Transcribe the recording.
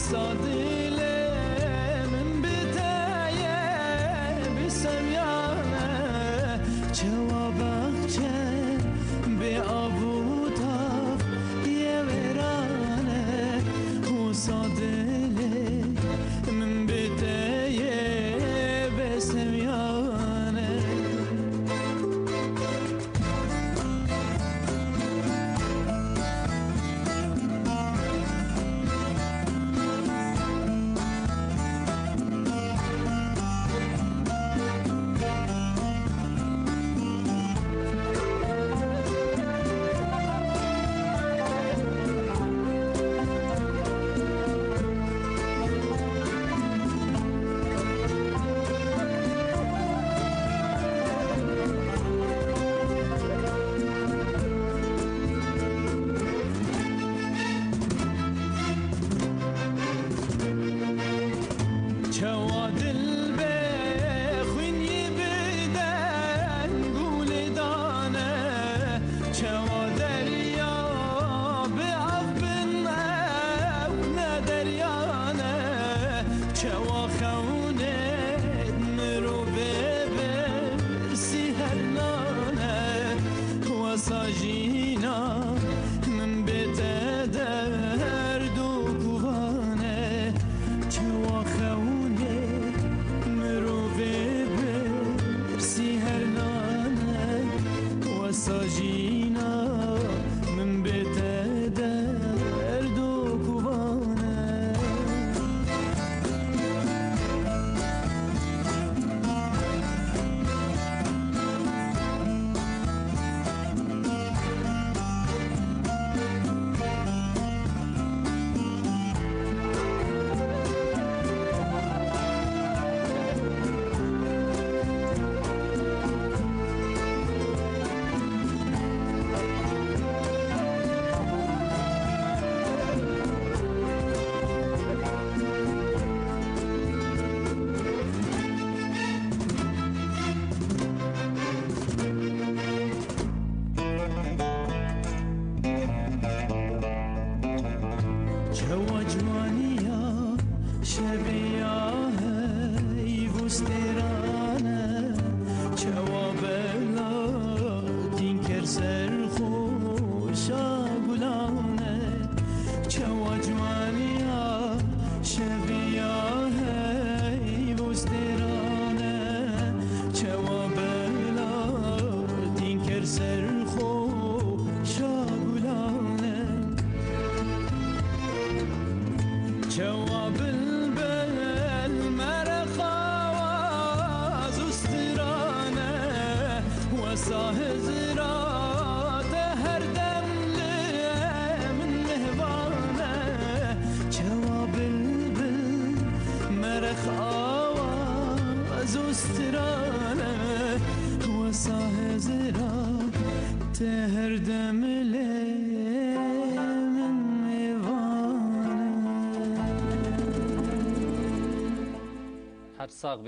وصادله من بدايه بسمیانه جوابك بأبوطاف يورانه وصادله من بدايه بسمیانه ساجینا من بته درد و کوانه چه واخونه مروه برسی هر نانه و ساجینا من بته درد و کوانه جوانیا شبیه ایوسترانه جوابلا دین کرسر خوشا گلانه جوانیا شبیه ایوسترانه جوابلا دین کرسر خوشا گلانه جواب البل مرخواز استرانه وصاه زرات هر دم من مهوانه جواب البل مرخواز استرانه وصاه زرات هر دم من مهوانه هر ساق